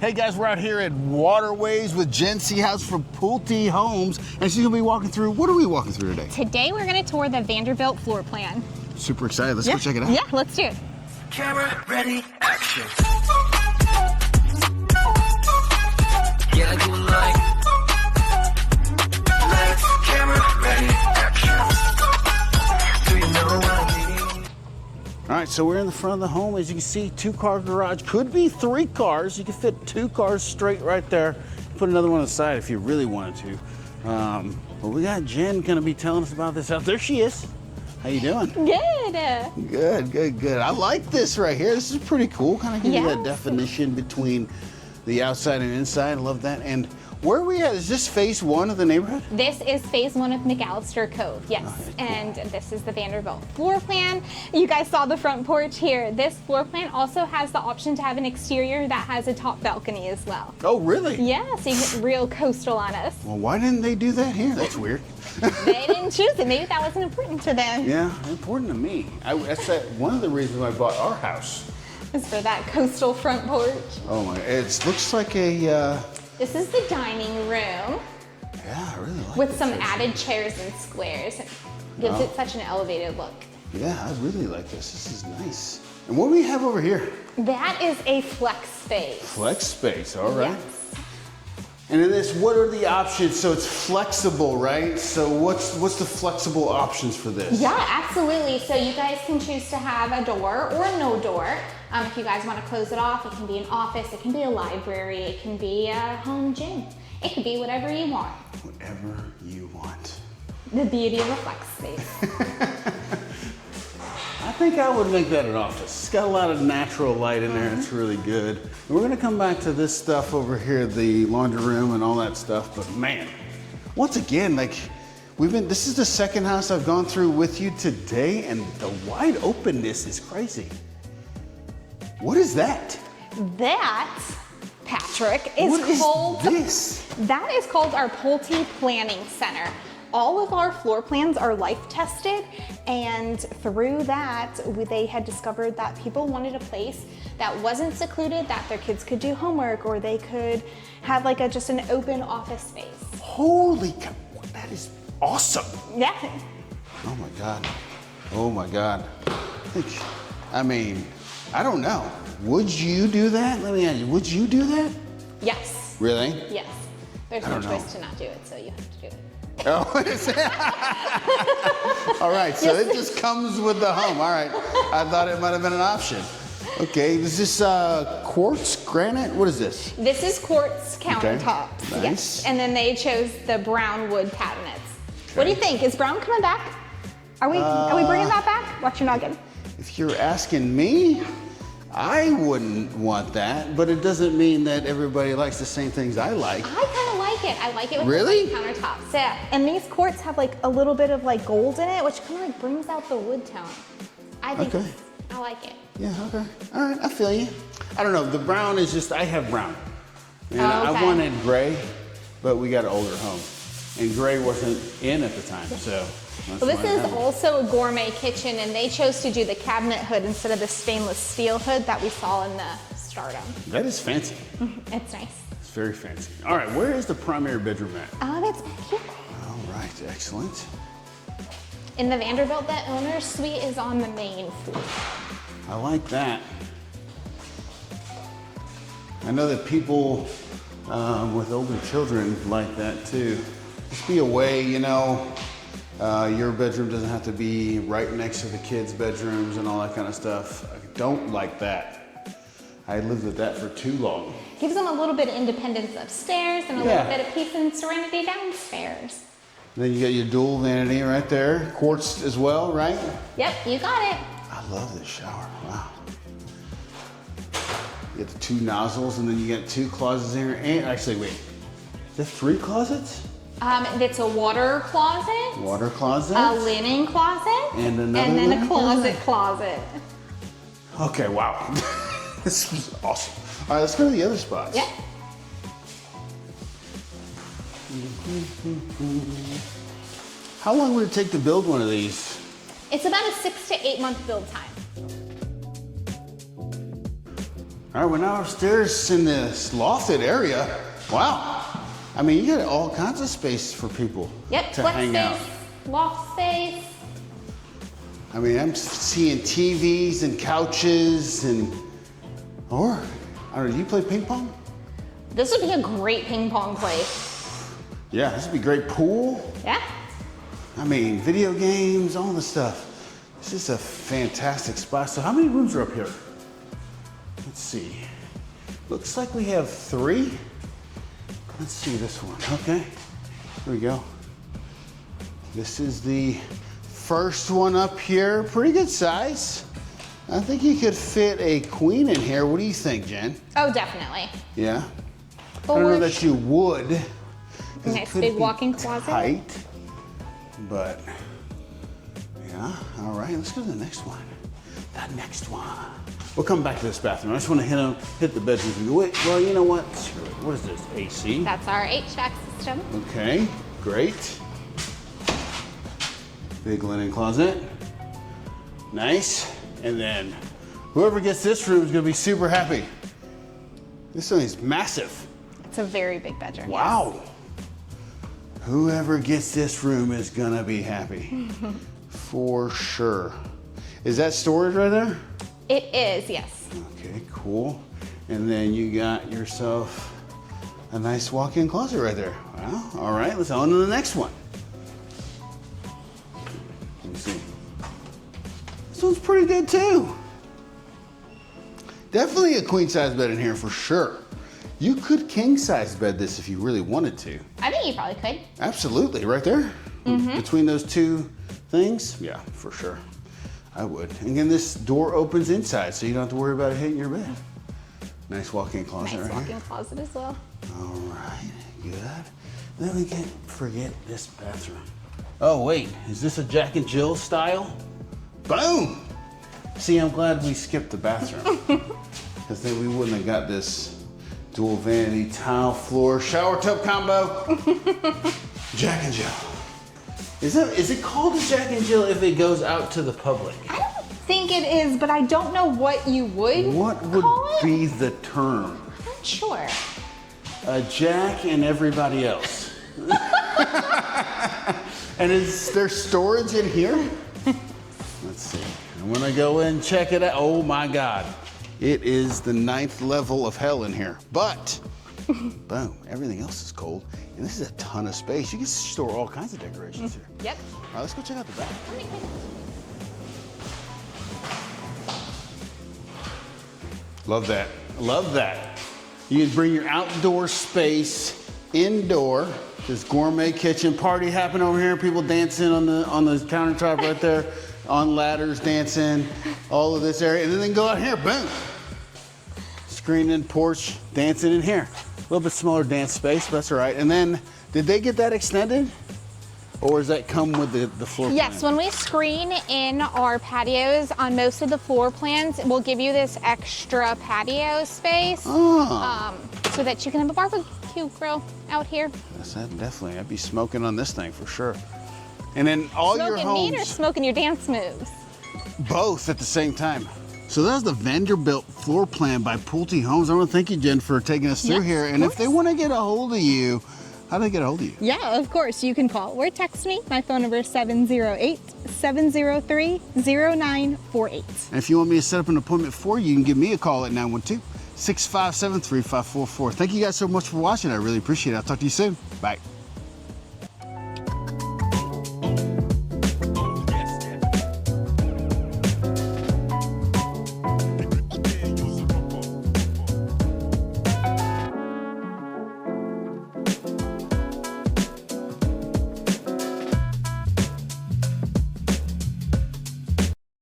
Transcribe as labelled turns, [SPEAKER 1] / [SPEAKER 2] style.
[SPEAKER 1] Hey guys, we're out here at Waterways with Jen Seahouse from Pulte Homes, and she's gonna be walking through, what are we walking through today?
[SPEAKER 2] Today we're gonna tour the Vanderbilt floor plan.
[SPEAKER 1] Super excited, let's go check it out.
[SPEAKER 2] Yeah, let's do it.
[SPEAKER 3] Camera ready, action. Yeah, I do like lights, camera ready, action. Do you know what I mean?
[SPEAKER 1] All right, so we're in the front of the home. As you can see, 2-car garage. Could be 3 cars. You can fit 2 cars straight right there. Put another one on the side if you really wanted to. But we got Jen gonna be telling us about this house. There she is. How you doing?
[SPEAKER 2] Good.
[SPEAKER 1] Good, good, good. I like this right here. This is pretty cool. Kind of gives you that definition between the outside and inside. I love that. And where are we at? Is this phase 1 of the neighborhood?
[SPEAKER 2] This is phase 1 of McAllister Cove, yes.
[SPEAKER 1] Okay, cool.
[SPEAKER 2] And this is the Vanderbilt floor plan. You guys saw the front porch here. This floor plan also has the option to have an exterior that has a top balcony as well.
[SPEAKER 1] Oh, really?
[SPEAKER 2] Yeah, so you get real coastal on us.
[SPEAKER 1] Well, why didn't they do that here? That's weird.
[SPEAKER 2] They didn't choose it. Maybe that wasn't important to them.
[SPEAKER 1] Yeah, important to me. That's one of the reasons I bought our house.
[SPEAKER 2] It's for that coastal front porch.
[SPEAKER 1] Oh my, it looks like a,
[SPEAKER 2] This is the dining room
[SPEAKER 1] yeah, I really like
[SPEAKER 2] with
[SPEAKER 1] this
[SPEAKER 2] some
[SPEAKER 1] actually.
[SPEAKER 2] added chairs and squares. It gives it such an elevated look.
[SPEAKER 1] Yeah, I really like this. This is nice. And what do we have over here?
[SPEAKER 2] That is a flex space.
[SPEAKER 1] Flex space, all right.
[SPEAKER 2] Yes.
[SPEAKER 1] And in this, what are the options? So it's flexible, right? So what's the flexible options for this?
[SPEAKER 2] Yeah, absolutely. So you guys can choose to have a door or no door. If you guys want to close it off, it can be an office, it can be a library, it can be a home gym. It could be whatever you want.
[SPEAKER 1] Whatever you want.
[SPEAKER 2] The beauty of a flex space.
[SPEAKER 1] I think I would make that an office. It's got a lot of natural light in there. It's really good. And we're gonna come back to this stuff over here, the laundry room and all that stuff. But man, once again, like this is the second house I've gone through with you today, and the wide openness is crazy. What is that?
[SPEAKER 2] That, Patrick, is
[SPEAKER 1] What is
[SPEAKER 2] called
[SPEAKER 1] this?
[SPEAKER 2] That is called our Pulte Planning Center. All of our floor plans are life tested, and through that, they had discovered that people wanted a place that wasn't secluded, that their kids could do homework, or they could have like just an open office space.
[SPEAKER 1] Holy cow, that is awesome.
[SPEAKER 2] Yeah.
[SPEAKER 1] Oh my God. Oh my God. I mean, I don't know. Would you do that? Let me ask you, would you do that?
[SPEAKER 2] Yes.
[SPEAKER 1] Really?
[SPEAKER 2] Yes. There's
[SPEAKER 1] I
[SPEAKER 2] no
[SPEAKER 1] don't know.
[SPEAKER 2] choice to not do it, so you have to do it.
[SPEAKER 1] Oh, all right, so it just comes with the home. All right, I thought it might have been an option. Okay, is this quartz, granite? What is this?
[SPEAKER 2] This is quartz countertops.
[SPEAKER 1] Nice.
[SPEAKER 2] Yes. And then they chose the brown wood cabinets. What do you think? Is brown coming back? Are we bringing that back? Watch your noggin.
[SPEAKER 1] If you're asking me, I wouldn't want that, but it doesn't mean that everybody likes the same things I like.
[SPEAKER 2] I kind of like it. I like it with
[SPEAKER 1] Really?
[SPEAKER 2] the white countertops. Yeah. And these quartz have like a little bit of like gold in it, which kind of like brings out the wood tone. I think
[SPEAKER 1] Okay.
[SPEAKER 2] I like it.
[SPEAKER 1] Yeah, okay. All right, I feel you. I don't know, the brown is just, I have brown. And
[SPEAKER 2] Oh, okay.
[SPEAKER 1] I wanted gray, but we got an older home. And gray wasn't in at the time, so. that's
[SPEAKER 2] Well,
[SPEAKER 1] why
[SPEAKER 2] this
[SPEAKER 1] I
[SPEAKER 2] is
[SPEAKER 1] have it.
[SPEAKER 2] also a gourmet kitchen, and they chose to do the cabinet hood instead of the stainless steel hood that we saw in the Stardom.
[SPEAKER 1] That is fancy.
[SPEAKER 2] It's nice.
[SPEAKER 1] It's very fancy. All right, where is the primary bedroom at?
[SPEAKER 2] Oh, that's cute.
[SPEAKER 1] All right, excellent.
[SPEAKER 2] In the Vanderbilt, the owner's suite is on the main floor.
[SPEAKER 1] I like that. I know that people with older children like that too. Just be away, you know. Your bedroom doesn't have to be right next to the kids' bedrooms and all that kind of stuff. I don't like that. I lived with that for too long.
[SPEAKER 2] Gives them a little bit of independence upstairs and a
[SPEAKER 1] Yeah.
[SPEAKER 2] little bit of peace and serenity downstairs.
[SPEAKER 1] Then you got your dual vanity right there. Quartz as well, right?
[SPEAKER 2] Yep, you got it.
[SPEAKER 1] I love this shower, wow. You get the 2 nozzles and then you got 2 closets in here. And actually, wait, is that 3 closets?
[SPEAKER 2] It's a water closet,
[SPEAKER 1] Water closet.
[SPEAKER 2] a linen closet,
[SPEAKER 1] And another
[SPEAKER 2] and then
[SPEAKER 1] linen
[SPEAKER 2] a closet.
[SPEAKER 1] Okay, wow. This is awesome. All right, let's go to the other spots.
[SPEAKER 2] Yeah.
[SPEAKER 1] How long would it take to build one of these?
[SPEAKER 2] It's about a 6 to 8 month build time.
[SPEAKER 1] All right, we're now upstairs in this lofted area. Wow. I mean, you got all kinds of space for people
[SPEAKER 2] Yep,
[SPEAKER 1] to
[SPEAKER 2] flex
[SPEAKER 1] hang
[SPEAKER 2] space,
[SPEAKER 1] out.
[SPEAKER 2] loft space.
[SPEAKER 1] I mean, I'm seeing TVs and couches and, or, I don't know, do you play ping pong?
[SPEAKER 2] This would be a great ping pong place.
[SPEAKER 1] Yeah, this would be great. Pool.
[SPEAKER 2] Yeah.
[SPEAKER 1] I mean, video games, all the stuff. This is a fantastic spot. So how many rooms are up here? Let's see. Looks like we have 3. Let's see this one. Okay, here we go. This is the first one up here. Pretty good size. I think you could fit a queen in here. What do you think, Jen?
[SPEAKER 2] Oh, definitely.
[SPEAKER 1] Yeah? I don't know that you would. 'Cause it
[SPEAKER 2] Nice
[SPEAKER 1] could
[SPEAKER 2] big
[SPEAKER 1] be
[SPEAKER 2] walk-in closet.
[SPEAKER 1] Tight, but yeah. All right, let's go to the next one. The next one. We'll come back to this bathroom. I just want to hit the bedrooms and go, wait, well, you know what? What is this, AC?
[SPEAKER 2] That's our HVAC system.
[SPEAKER 1] Okay, great. Big linen closet. Nice. And then whoever gets this room is gonna be super happy. This one is massive.
[SPEAKER 2] It's a very big bedroom.
[SPEAKER 1] Wow. Whoever gets this room is gonna be happy. For sure. Is that storage right there?
[SPEAKER 2] It is, yes.
[SPEAKER 1] Okay, cool. And then you got yourself a nice walk-in closet right there. Wow, all right, let's on to the next one. Let me see. This one's pretty good too. Definitely a queen size bed in here for sure. You could king size bed this if you really wanted to.
[SPEAKER 2] I think you probably could.
[SPEAKER 1] Absolutely, right there. Between those two things, yeah, for sure. I would. And again, this door opens inside, so you don't have to worry about it hitting your bed. Nice walk-in closet
[SPEAKER 2] Nice
[SPEAKER 1] right
[SPEAKER 2] walk-in
[SPEAKER 1] here.
[SPEAKER 2] closet as well.
[SPEAKER 1] All right, good. Then we can't forget this bathroom. Oh wait, is this a Jack and Jill style? Boom! See, I'm glad we skipped the bathroom, because then we wouldn't have got this dual vanity tile floor shower tub combo. Jack and Jill. Is it called a Jack and Jill if it goes out to the public?
[SPEAKER 2] I don't think it is, but I don't know what you would
[SPEAKER 1] What would
[SPEAKER 2] call it.
[SPEAKER 1] be the term?
[SPEAKER 2] I'm not sure.
[SPEAKER 1] A Jack and everybody else. And is there storage in here? Let's see. I'm gonna go and check it out. Oh my God. It is the 9th level of hell in here. But, boom, everything else is cold. And this is a ton of space. You can store all kinds of decorations here.
[SPEAKER 2] Yep.
[SPEAKER 1] All right, let's go check out the back. Love that. Love that. You can bring your outdoor space indoor. This gourmet kitchen party happening over here. People dancing on the countertop right there, on ladders dancing, all of this area, and then they can go out here, boom. Screening, porch, dancing in here. A little bit smaller dance space, but that's all right. And then, did they get that extended? Or does that come with the floor plan?
[SPEAKER 2] Yes, when we screen in our patios on most of the floor plans, we'll give you this extra patio space so that you can have a barbecue grill out here.
[SPEAKER 1] Yes, definitely. I'd be smoking on this thing for sure. And then all your
[SPEAKER 2] Smoking
[SPEAKER 1] homes,
[SPEAKER 2] meat or smoking your dance moves?
[SPEAKER 1] both at the same time. So that's the Vanderbilt floor plan by Pulte Homes. I want to thank you, Jen, for taking us through
[SPEAKER 2] Yes,
[SPEAKER 1] here.
[SPEAKER 2] of
[SPEAKER 1] And if
[SPEAKER 2] course.
[SPEAKER 1] they want to get a hold of you, how do they get a hold of you?
[SPEAKER 2] Yeah, of course. You can call or text me. My phone number is 708-703-0948.
[SPEAKER 1] And if you want me to set up an appointment for you, you can give me a call at 912-657-3544. Thank you guys so much for watching. I really appreciate it. I'll talk to you soon. Bye.